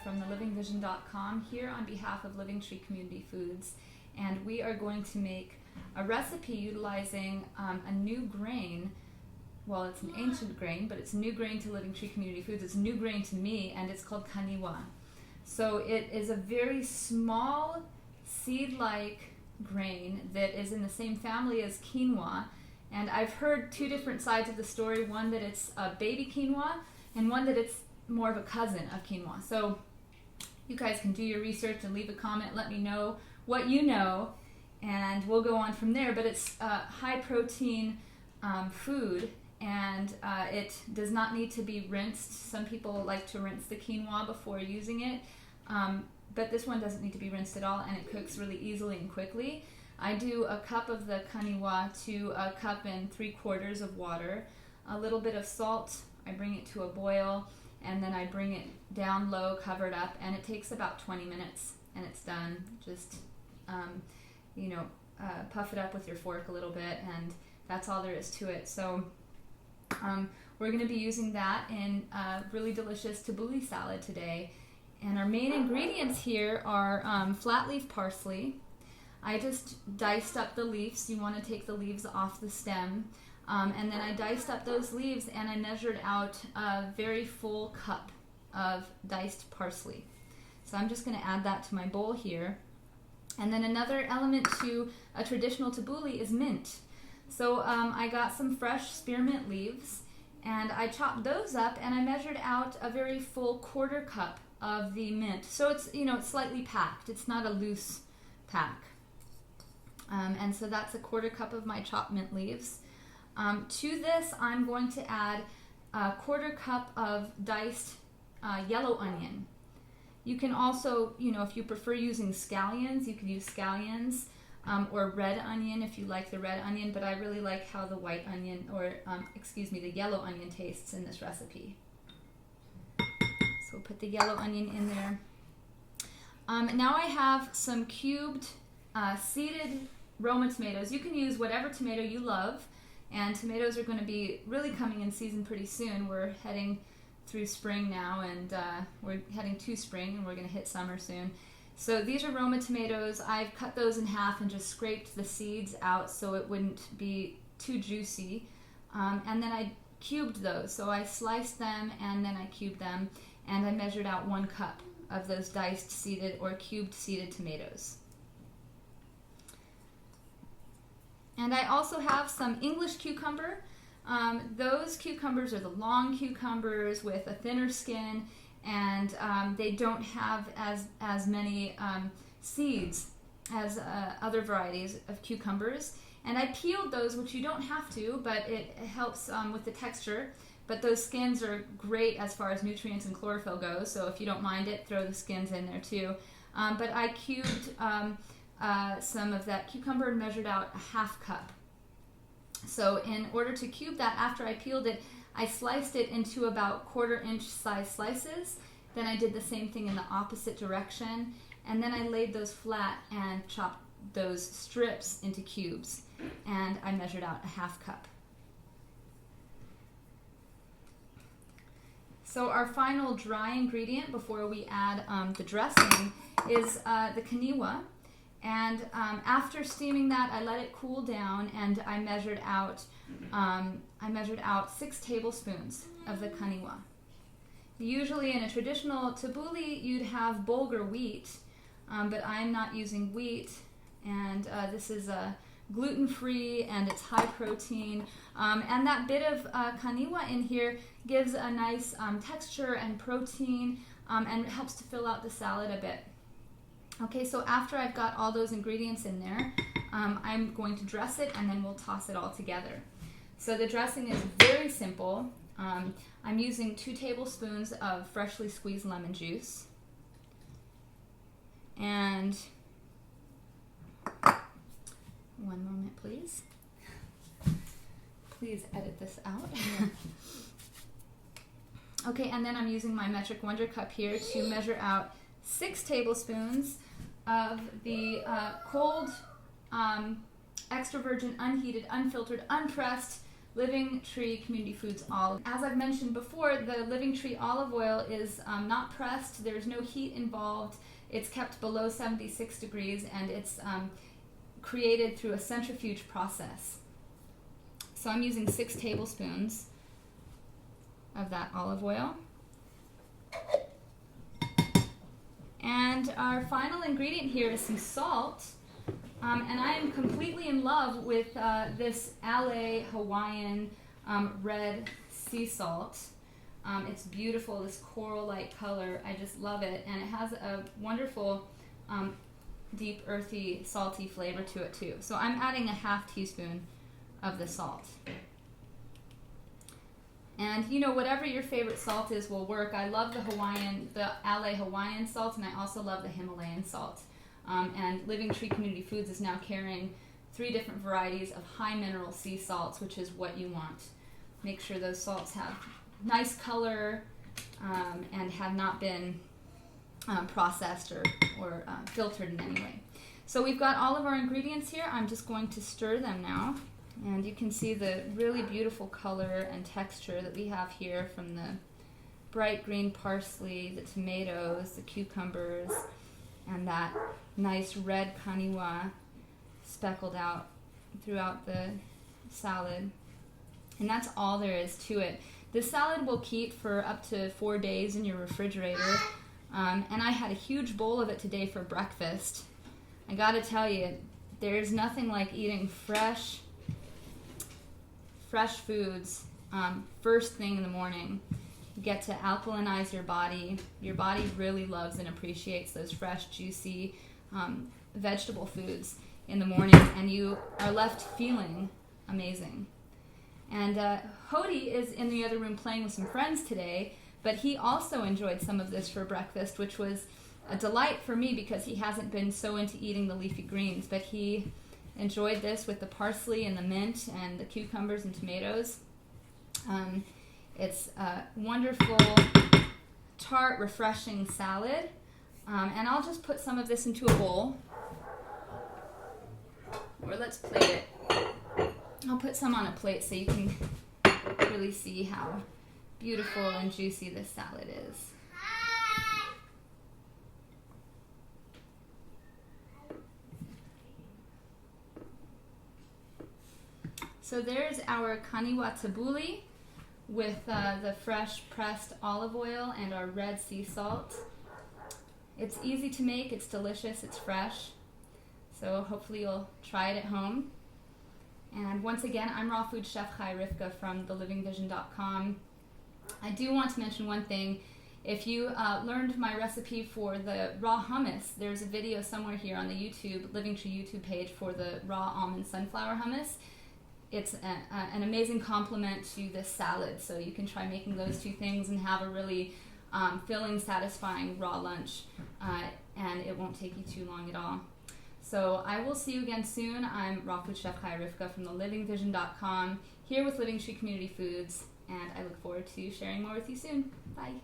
From thelivingvision.com here on behalf of Living Tree Community Foods, and we are going to make a recipe utilizing a new grain. Well, it's an ancient grain, but it's a new grain to Living Tree Community Foods. It's a new grain to me, and it's called Kaniwa. So it is a very small seed-like grain that is in the same family as quinoa, and I've heard two different sides of the story, one that it's a baby quinoa and one that it's more of a cousin of quinoa. So you guys can do your research and leave a comment, let me know what you know, and we'll go on from there. But it's high protein food, and it does not need to be rinsed. Some people like to rinse the quinoa before using it, but this one doesn't need to be rinsed at all, and it cooks really easily and quickly. I do a cup of the kaniwa to a cup and 3/4 of water, a little bit of salt. I bring it to a boil, and then I bring it down low, covered up, and it takes about 20 minutes, and it's done. Just, puff it up with your fork a little bit, and that's all there is to it. So we're going to be using that in a really delicious tabouli salad today. And our main ingredients here are flat leaf parsley. I just diced up the leaves. You want to take the leaves off the stem. And then I diced up those leaves, and I measured out a very full cup of diced parsley. So I'm just going to add that to my bowl here. And then another element to a traditional tabouli is mint. So I got some fresh spearmint leaves, and I chopped those up, and I measured out a very full 1/4 cup of the mint. So it's, it's slightly packed. It's not a loose pack. And so that's a 1/4 cup of my chopped mint leaves. To this, I'm going to add a 1/4 cup of diced yellow onion. You can also, if you prefer using scallions, you can use scallions, or red onion if you like the red onion, but I really like how the white onion, the yellow onion tastes in this recipe. So we'll put the yellow onion in there. Now I have some cubed seeded Roma tomatoes. You can use whatever tomato you love. And tomatoes are going to be really coming in season pretty soon. We're heading through spring now, and we're heading to spring, and we're going to hit summer soon. So these are Roma tomatoes. I've cut those in half and just scraped the seeds out so it wouldn't be too juicy. And then I cubed those. So I sliced them, and then I cubed them, and I measured out 1 cup of those diced seeded or cubed seeded tomatoes. And I also have some English cucumber. Those cucumbers are the long cucumbers with a thinner skin, and they don't have as many seeds as other varieties of cucumbers. And I peeled those, which you don't have to, but it helps with the texture. But those skins are great as far as nutrients and chlorophyll goes, so if you don't mind it, throw the skins in there too. But I cubed some of that cucumber and measured out a 1/2 cup. So in order to cube that, after I peeled it, I sliced it into about 1/4 inch size slices. Then I did the same thing in the opposite direction, and then I laid those flat and chopped those strips into cubes, and I measured out a 1/2 cup. So our final dry ingredient before we add the dressing is the kaniwa. And after steaming that, I let it cool down, and I measured out 6 tablespoons of the kaniwa. Usually in a traditional tabouli, you'd have bulgur wheat, but I'm not using wheat, and this is gluten-free, and it's high protein. And that bit of kaniwa in here gives a nice texture and protein, and it helps to fill out the salad a bit. Okay, so after I've got all those ingredients in there, I'm going to dress it, and then we'll toss it all together. So the dressing is very simple. I'm using 2 tablespoons of freshly squeezed lemon juice. And one moment, please. Please edit this out. Okay, and then I'm using my metric wonder cup here to measure out 6 tablespoons of the cold, extra virgin, unheated, unfiltered, unpressed Living Tree Community Foods olive. As I've mentioned before, the Living Tree olive oil is not pressed. There's no heat involved. It's kept below 76 degrees, and it's created through a centrifuge process. So I'm using 6 tablespoons of that olive oil. And our final ingredient here is some salt. And I am completely in love with this Ale Hawaiian red sea salt. It's beautiful, this coral-like color. I just love it. And it has a wonderful deep, earthy, salty flavor to it too. So I'm adding a half teaspoon of the salt. And you know, whatever your favorite salt is will work. I love the Ale Hawaiian salt, and I also love the Himalayan salt. And Living Tree Community Foods is now carrying 3 different varieties of high mineral sea salts, which is what you want. Make sure those salts have nice color and have not been processed or filtered in any way. So we've got all of our ingredients here. I'm just going to stir them now. And you can see the really beautiful color and texture that we have here from the bright green parsley, the tomatoes, the cucumbers, and that nice red Kaniwa speckled out throughout the salad. And that's all there is to it. This salad will keep for up to 4 days in your refrigerator. And I had a huge bowl of it today for breakfast. I gotta tell you, there's nothing like eating fresh foods first thing in the morning. You get to alkalinize your body. Your body really loves and appreciates those fresh, juicy vegetable foods in the morning, and you are left feeling amazing. And Hody is in the other room playing with some friends today, but he also enjoyed some of this for breakfast, which was a delight for me because he hasn't been so into eating the leafy greens, but he enjoyed this with the parsley and the mint and the cucumbers and tomatoes. It's a wonderful, tart, refreshing salad. And I'll just put some of this into a bowl. Or let's plate it. I'll put some on a plate so you can really see how beautiful and juicy this salad is. So there's our Kaniwa Tabouli with the fresh pressed olive oil and our red sea salt. It's easy to make, it's delicious, it's fresh. So hopefully you'll try it at home. And once again, I'm Raw Food Chef Chai Rivka from thelivingvision.com. I do want to mention one thing. If you learned my recipe for the raw hummus, there's a video somewhere here on the YouTube, Living Tree YouTube page for the raw almond sunflower hummus. It's an amazing complement to this salad, so you can try making those 2 things and have a really filling, satisfying raw lunch, and it won't take you too long at all. So I will see you again soon. I'm Raw Food Chef Chai Rivka from thelivingvision.com, here with Living Tree Community Foods, and I look forward to sharing more with you soon. Bye.